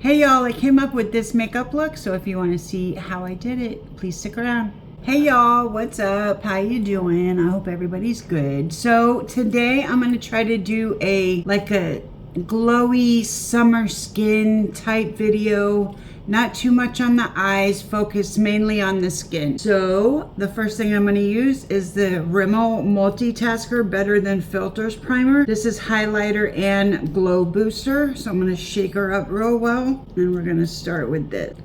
Hey y'all, I came up with this makeup look, so if you want to see how I did it, please stick around. Hey y'all, what's up? How you doing? I hope everybody's good. So today I'm going to try to do a glowy summer skin type video. Not too much on the eyes, focused mainly on the skin. So the first thing I'm going to use is the Rimmel Multitasker Better Than Filters Primer. This is highlighter and glow booster. So I'm going to shake her up real well. And we're going to start with this.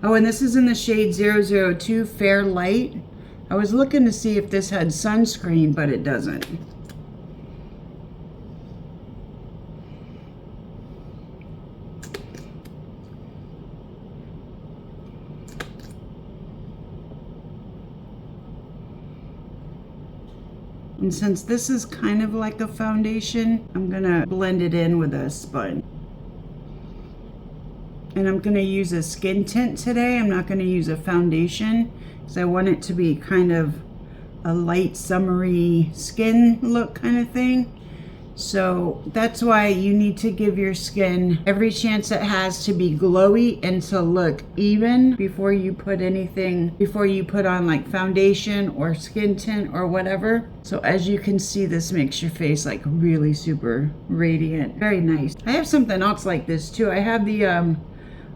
Oh, and this is in the shade 002 Fair Light. I was looking to see if this had sunscreen, but it doesn't. And since this is kind of like a foundation, I'm gonna blend it in with a sponge. And I'm gonna use a skin tint today. I'm not gonna use a foundation because I want it to be kind of a light summery skin look kind of thing. So that's why you need to give your skin every chance it has to be glowy and to look even before you put on like foundation or skin tint or whatever. So as you can see, this makes your face like really super radiant. Very nice. I have something else like this too. I have the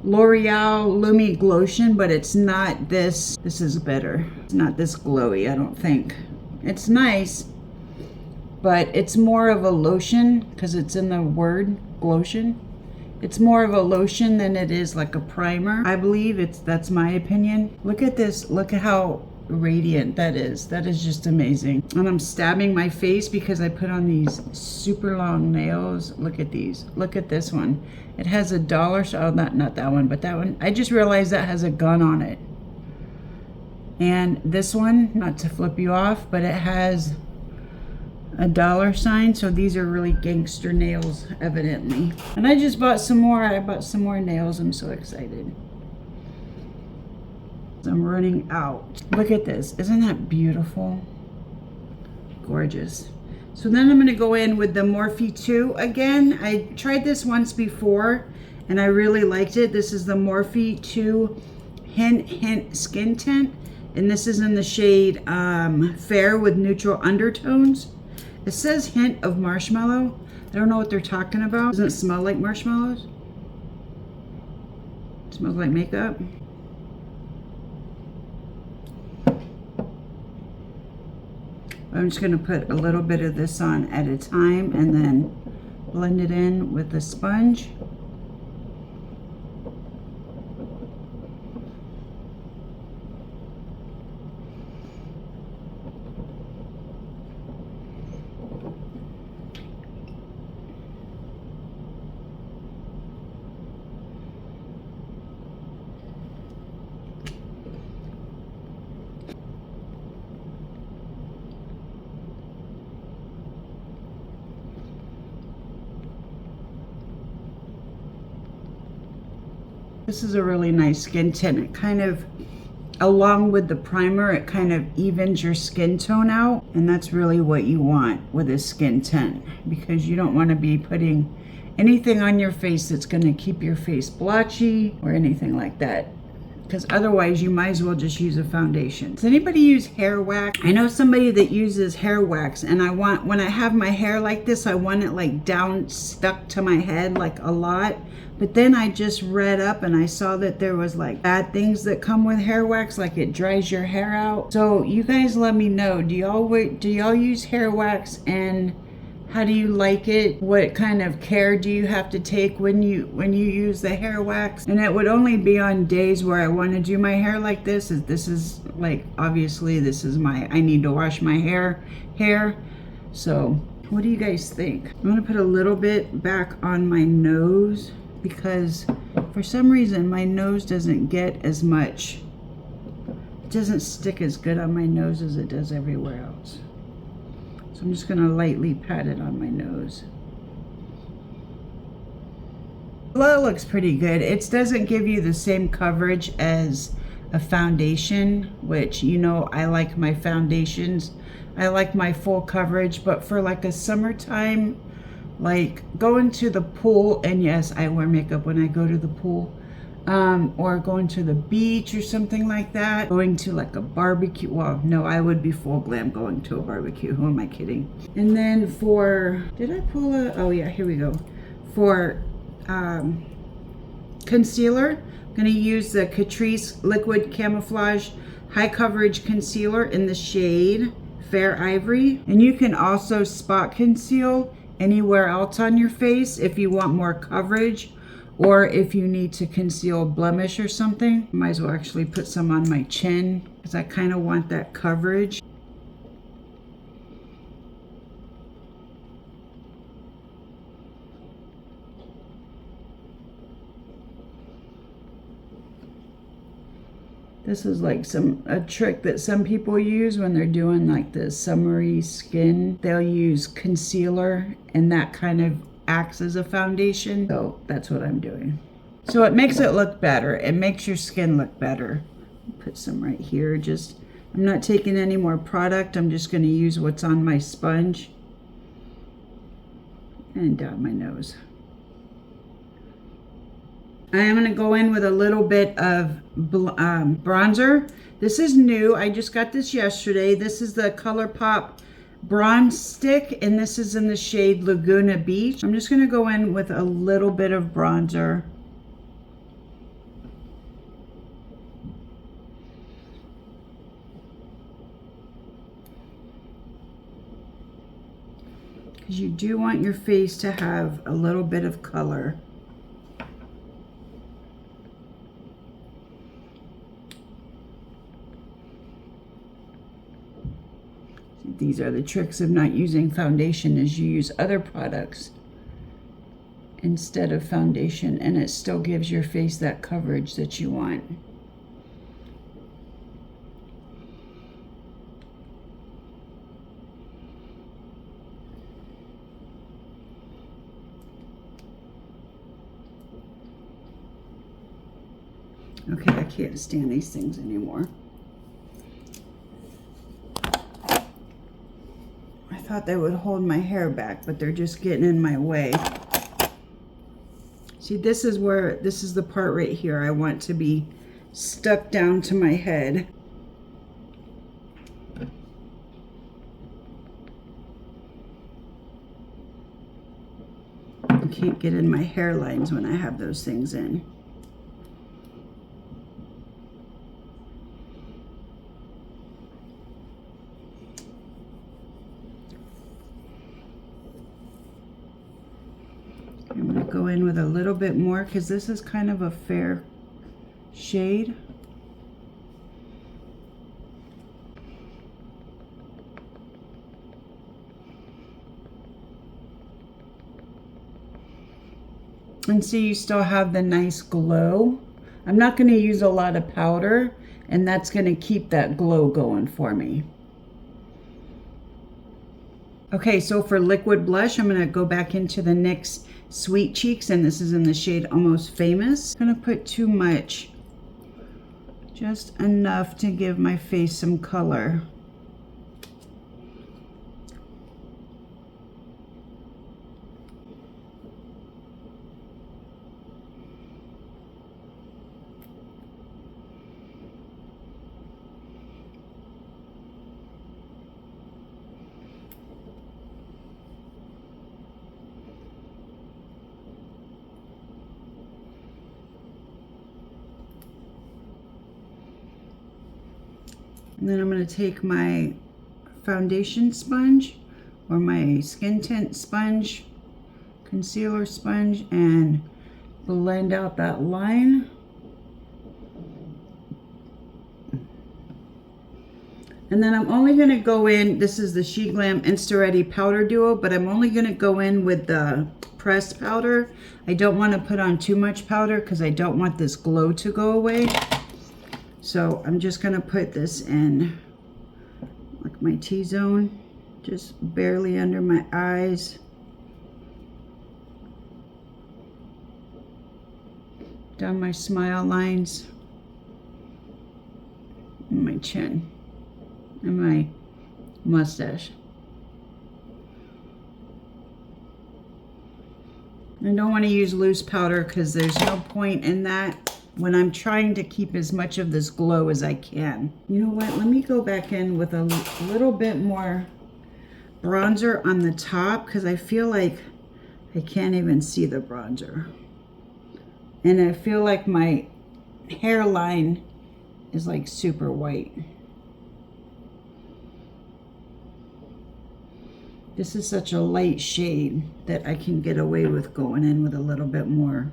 L'Oreal Lumi Glotion, but it's not this. This is better. It's not this glowy, I don't think. It's nice, but it's more of a lotion because it's in the word glotion. It's more of a lotion than it is like a primer. I believe that's my opinion. Look at this. Look at how radiant that is. That is just amazing. And I'm stabbing my face because I put on these super long nails. Look at these. Look at this one. It has a dollar, oh, not that one, but that one. I just realized that has a gun on it. And this one, not to flip you off, but it has a dollar sign. So these are really gangster nails, evidently. And I just bought some more. I bought some more nails. I'm so excited. I'm running out. Look at this. Isn't that beautiful? Gorgeous. So then I'm going to go in with the Morphe 2 again. I tried this once before and I really liked it. This is the Morphe 2 Hint Skin Tint. And this is in the shade Fair with Neutral Undertones. It says hint of marshmallow. I don't know what they're talking about. Doesn't it smell like marshmallows? It smells like makeup. I'm just going to put a little bit of this on at a time and then blend it in with the sponge. This is a really nice skin tint. It kind of, along with the primer, it kind of evens your skin tone out. And that's really what you want with a skin tint, because you don't want to be putting anything on your face that's going to keep your face blotchy or anything like that. Because otherwise you might as well just use a foundation. Does anybody use hair wax? I know somebody that uses hair wax, and I want, when I have my hair like this, I want it like down, stuck to my head like a lot. But then I just read up and I saw that there was like bad things that come with hair wax, like it dries your hair out. So you guys let me know, do y'all use hair wax, and how do you like it? What kind of care do you have to take when you use the hair wax? And it would only be on days where I want to do my hair like this. This is like, obviously this is I need to wash my hair. So what do you guys think? I'm gonna put a little bit back on my nose because for some reason my nose doesn't get as much, it doesn't stick as good on my nose as it does everywhere else. So I'm just gonna lightly pat it on my nose. Well, that looks pretty good. It doesn't give you the same coverage as a foundation, which, you know, I like my foundations. I like my full coverage, but for like a summertime, like going to the pool, and yes, I wear makeup when I go to the pool, or going to the beach or something like that, going to like a barbecue. Well, no, I would be full glam going to a barbecue. Who am I kidding? And then for, did I pull a, oh yeah, here we go. For concealer, I'm going to use the Catrice Liquid Camouflage High Coverage Concealer in the shade Fair Ivory. And you can also spot conceal anywhere else on your face if you want more coverage, or if you need to conceal a blemish or something. Might as well actually put some on my chin because I kind of want that coverage. This is like a trick that some people use when they're doing like the summery skin. They'll use concealer and that kind of acts as a foundation. So that's what I'm doing. So it makes it look better. It makes your skin look better. Put some right here. Just, I'm not taking any more product. I'm just going to use what's on my sponge. And down my nose. I am going to go in with a little bit of bronzer. This is new. I just got this yesterday. This is the Colourpop Bronze Stick, and this is in the shade Laguna Beach. I'm just going to go in with a little bit of bronzer. Because you do want your face to have a little bit of color. These are the tricks of not using foundation, is you use other products instead of foundation, and it still gives your face that coverage that you want. Okay, I can't stand these things anymore. I thought they would hold my hair back, but they're just getting in my way. See, this is the part right here I want to be stuck down to my head. I can't get in my hairlines when I have those things in. I'm going to go in with a little bit more because this is kind of a fair shade. And see, you still have the nice glow. I'm not going to use a lot of powder, and that's going to keep that glow going for me. Okay, so for liquid blush, I'm going to go back into the NYX Sweet Cheeks, and this is in the shade Almost Famous. I'm going to put too much, just enough to give my face some color. And then I'm going to take my foundation sponge or my skin tint sponge, concealer sponge, and blend out that line. And then I'm only going to go in, this is the Sheglam Insta Ready Powder Duo, but I'm only going to go in with the pressed powder. I don't want to put on too much powder because I don't want this glow to go away. So I'm just going to put this in like my T-zone, just barely under my eyes. Down my smile lines. chin and my mustache. I don't want to use loose powder because there's no point in that when I'm trying to keep as much of this glow as I can. You know what? Let me go back in with a little bit more bronzer on the top because I feel like I can't even see the bronzer. And I feel like my hairline is like super white. This is such a light shade that I can get away with going in with a little bit more.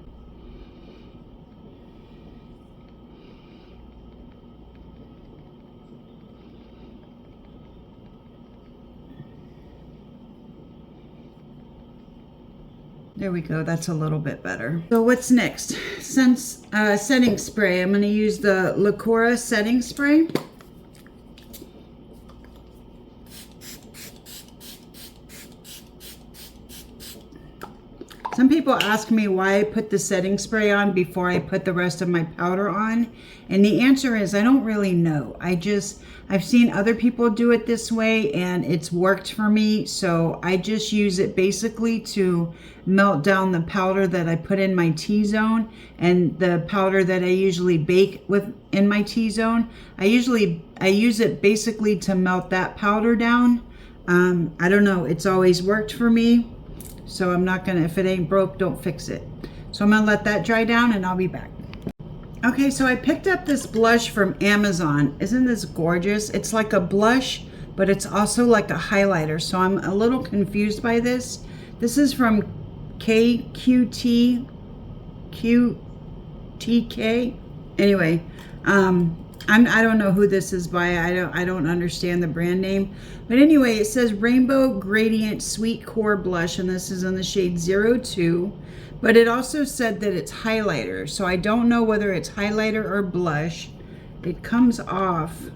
There we go, that's a little bit better. So what's next? Since setting spray, I'm gonna use the Lacura setting spray. Some people ask me why I put the setting spray on before I put the rest of my powder on. And the answer is I don't really know. I've seen other people do it this way and it's worked for me. So I just use it basically to melt down the powder that I put in my T-zone and the powder that I usually bake with in my T-zone. I use it basically to melt that powder down. I don't know, it's always worked for me. So I'm not gonna, if it ain't broke, don't fix it. So I'm gonna let that dry down and I'll be back. Okay, so I picked up this blush from Amazon. Isn't this gorgeous? It's like a blush, but it's also like a highlighter. So I'm a little confused by this. This is from QTK. Anyway, I don't know who this is by. I don't understand the brand name. But anyway, it says Rainbow Gradient Sweet Core Blush, and this is in the shade 02. But it also said that it's highlighter, so I don't know whether it's highlighter or blush. It comes off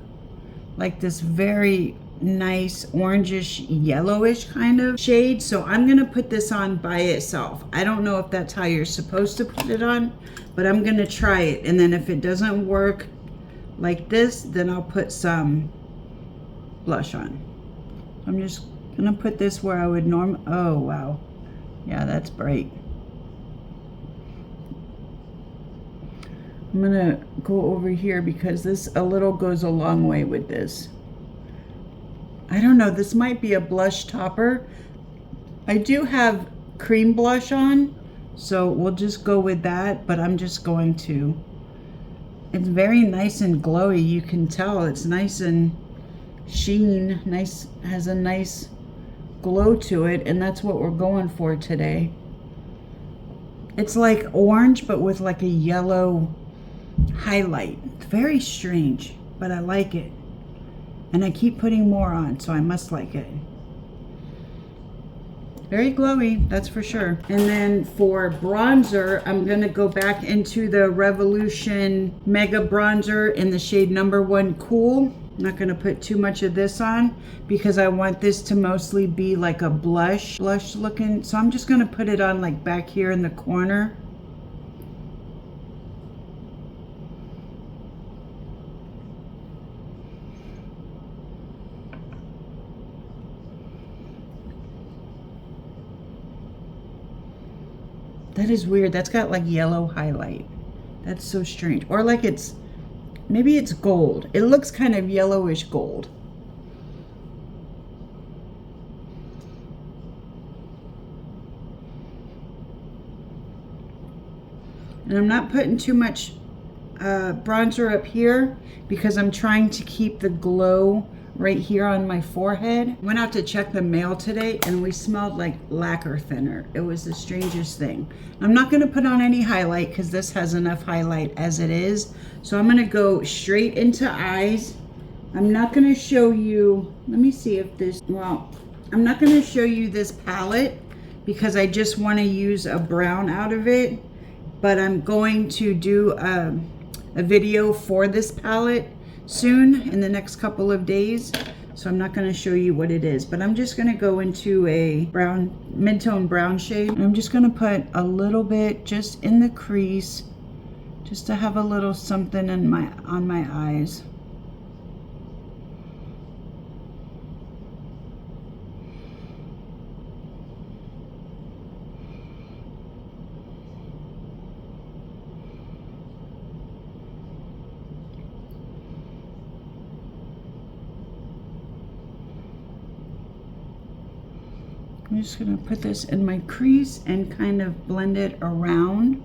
like this very nice orangish yellowish kind of shade. So I'm gonna put this on by itself. I don't know if that's how you're supposed to put it on, but I'm gonna try it. And then if it doesn't work like this, then I'll put some blush on. I'm just gonna put this where I would normally, oh wow. Yeah, that's bright. I'm gonna go over here because this a little goes a long way with this. I don't know, this might be a blush topper. I do have cream blush on, so we'll just go with that, but I'm just going to. It's very nice and glowy, you can tell. It's nice and sheen, nice, has a nice glow to it, and that's what we're going for today. It's like orange, but with like a yellow highlight. It's very strange, but I like it. And I keep putting more on, so I must like it. Very glowy, that's for sure. And then for bronzer, I'm gonna go back into the Revolution Mega Bronzer in the shade number 1 Cool. I'm not gonna put too much of this on because I want this to mostly be like a blush looking. So I'm just gonna put it on like back here in the corner. That is weird. That's got like yellow highlight. That's so strange. Or like it's, maybe it's gold. It looks kind of yellowish gold. And I'm not putting too much bronzer up here because I'm trying to keep the glow right here on my forehead. Went out to check the mail today and we smelled like lacquer thinner. It was the strangest thing. I'm not gonna put on any highlight because this has enough highlight as it is. So I'm gonna go straight into eyes. I'm not gonna show you, let me see if this, well, I'm not gonna show you this palette because I just wanna use a brown out of it, but I'm going to do a video for this palette soon in the next couple of days, so I'm not going to show you what it is, but I'm just going to go into a brown, mid-tone brown shade, and I'm just going to put a little bit just in the crease just to have a little something in on my eyes. I'm just gonna put this in my crease and kind of blend it around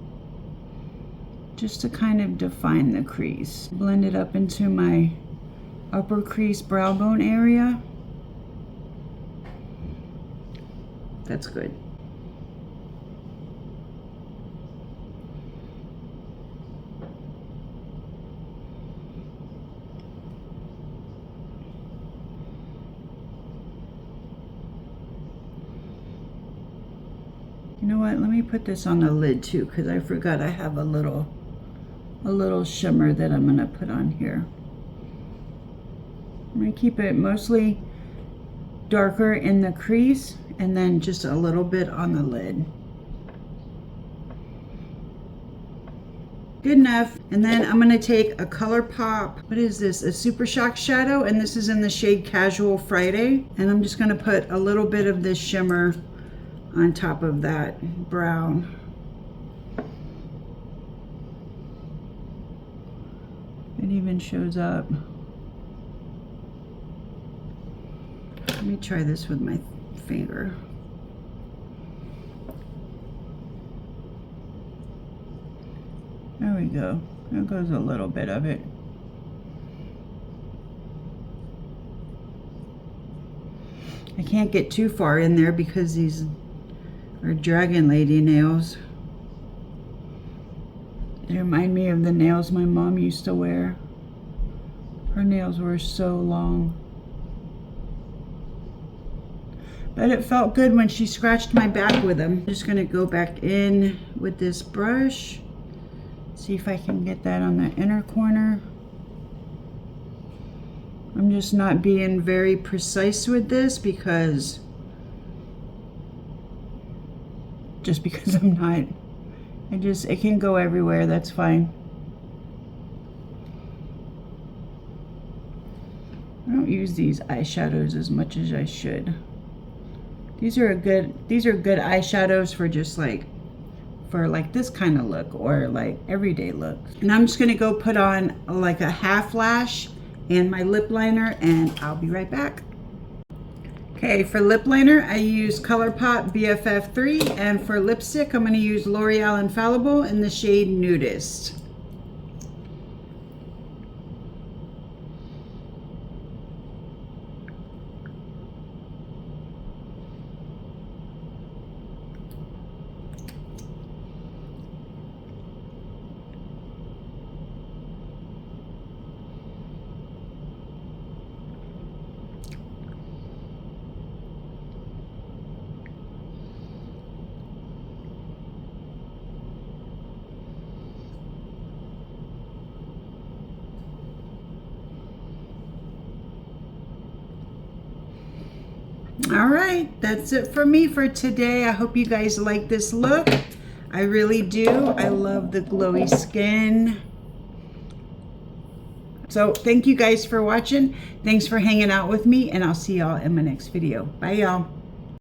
just to kind of define the crease. Blend it up into my upper crease brow bone area. That's good. You know what, let me put this on the lid too, because I forgot I have a little shimmer that I'm gonna put on here. I'm gonna keep it mostly darker in the crease and then just a little bit on the lid. Good enough. And then I'm gonna take a Colourpop, what is this? A Super Shock shadow, and this is in the shade Casual Friday. And I'm just gonna put a little bit of this shimmer on top of that brown. It even shows up. Let me try this with my finger. There we go. There goes a little bit of it. I can't get too far in there because these are dragon lady nails. They remind me of the nails my mom used to wear. Her nails were so long. But it felt good when she scratched my back with them. I'm just gonna go back in with this brush. See if I can get that on the inner corner. I'm just not being very precise with this because I'm not. It can go everywhere, that's fine. I don't use these eyeshadows as much as I should. These are good eyeshadows for just like this kind of look or like everyday look. And I'm just gonna go put on like a half lash and my lip liner, and I'll be right back. Okay, for lip liner, I use Colourpop BFF3, and for lipstick, I'm gonna use L'Oreal Infallible in the shade Nudist. All right, that's it for me for today. I hope you guys like this look. I really do. I love the glowy skin. So thank you guys for watching. Thanks for hanging out with me, and I'll see y'all in my next video. Bye, y'all.